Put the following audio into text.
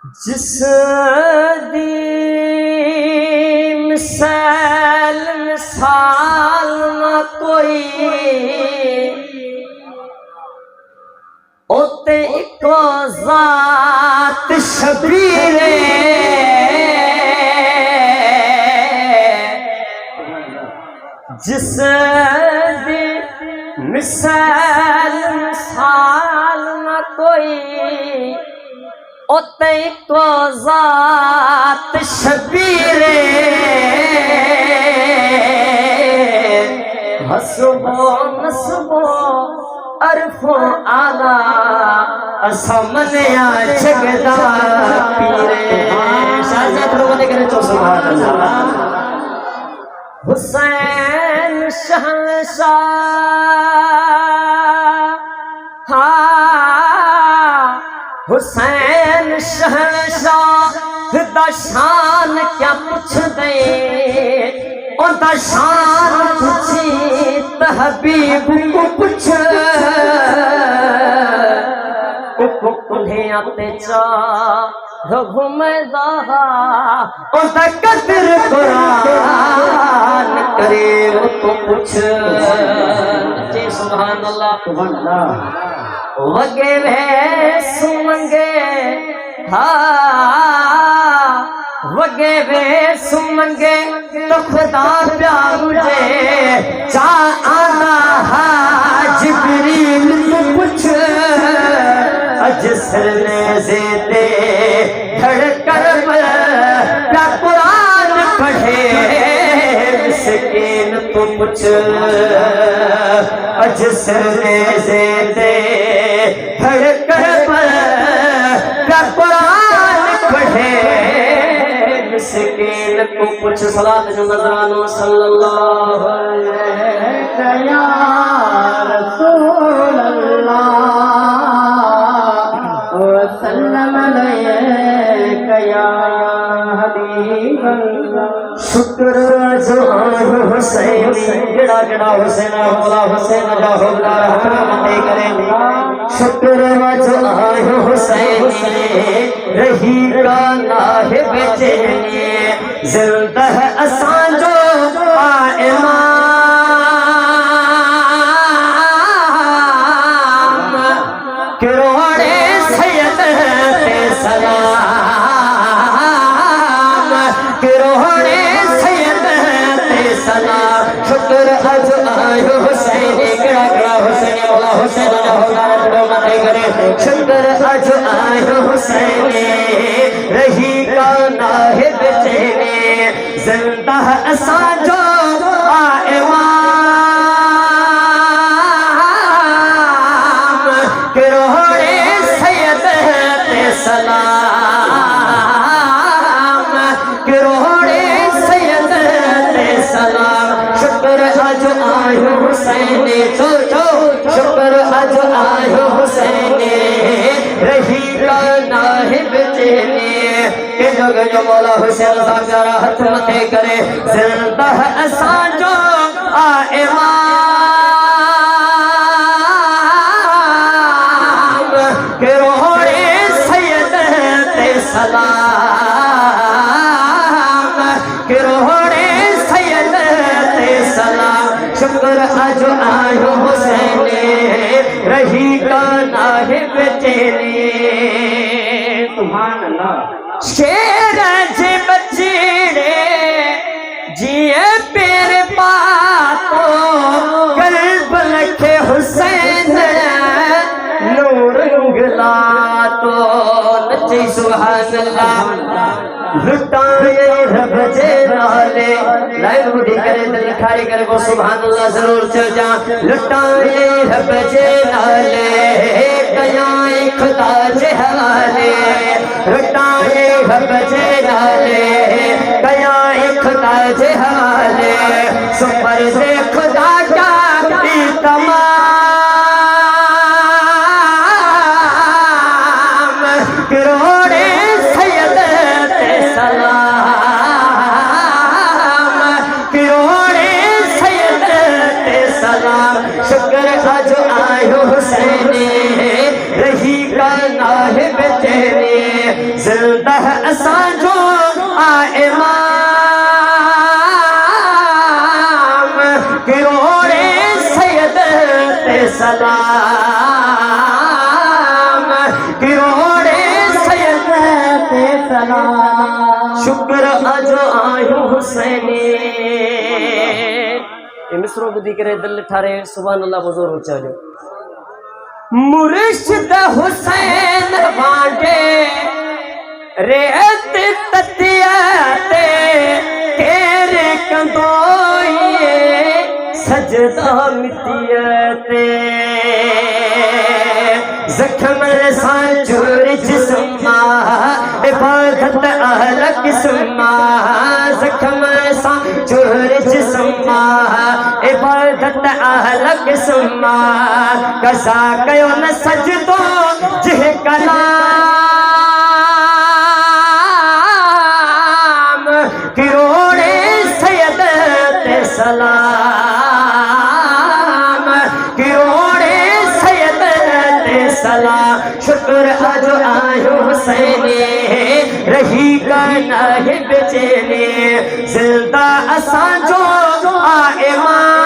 جس دی مثال نہ کوئی اوتے ایک ذات شبیر جس دی مثال نہ کوئی اوتے ایک ذات شبیر حسب و نسب و عرف و آلہ اسمنیا جگدا پیرے شاہزاد لوگوں نے کرے تو سبحان اللہ حسین شہنشاہ حسین شہنشاہ دا شان کیا پوچھ دے اور دا شان پوچھی حبیب کو پوچھ انہیں آتے چاہ گھومدا اور دا قدر قرآن کرے وہ تو پوچھ جی سبحان اللہ سبحان اللہ وگے وے سمنگے وگے وے سمنگے تو خدا پیار مجھے چاہ آنا جبریل تو پوچھ جسر نے زیدے دھڑ کر پیا قرآن پڑھے مسکین تو پوچھ جسر نے زیدے دھڑ کر پیا قرآن پڑھے مسکین کو پوچھ صلاة جو نظرانو صلی اللہ علیہ یا رسول اللہ وسلم علیک یا حبیب اللہ شکر جو حسین جڑا جڑا حسین مولا حسین جا ہوگا رحمت کریں شکر جو حسین رہی کا ناہب چہنے زندہ اسان جو امام کروڑے سید تے سلام کروڑے سید تے سلام شکر اج آئے حسین گڑا گڑا حسین مولا حسین جا ہوگا رحمت کریں شکر اج آئے حسین رہی کا ناہب چہنے زندہ اسان جو امام کروڑے سید تے سلام کروڑے سید تے سلام شکر اج آئے حسین چو چو شکر اج آئے حسین رہی کا ناہب چہنے کہ جو مولا حسین صاحب جارا ہاتھ متے کرے زندہ اسان جو امام کروڑے سید تے سلام کروڑے سید تے سلام شکر اج آئے حسین رہی کا ناہب چہنے سبحان اللہ شیر جی بچیڑے جیے پیر پاتو قلب لکھے حسین نور انگلا تو نچی سبحان اللہ لٹائے رب جے نالے لائن بڑھی کرے دل کھاری کرے وہ سبحان اللہ ضرور چل جا لٹائے رب جے نالے قیائیں خدا جے حوالے لٹائے رب جے نالے قیائیں خدا جے حوالے سپر سے خدا کا تمام کروڑے سید تے سلام کروڑے سید تے سلام شکر اج آئے حسین رہی کا ناہب چہنے زندہ اساں جو امام کروڑے سید تے سلام کروڑے سید تے سلام شکر اج آیو حسینی یہ مصرو بدی کرے دل ٹھارے سبحان اللہ بزرگ چاہو مرشد حسین وانڈے ریت تتیاتے تیرے کندوئیے سجدہ مٹیاتے زخم رسان چور جسمہ عبادت اہل قسمہ زخم رسان چور جسمہ عبادت اہل قسمہ قضا کیوں نہ سجدو جہ کلام کروڑے سید تے سلام کروڑے سید تے سلام شکر اج آیو حسینی رہی گانا ہے بچینے زندہ اساں جو آئے ماں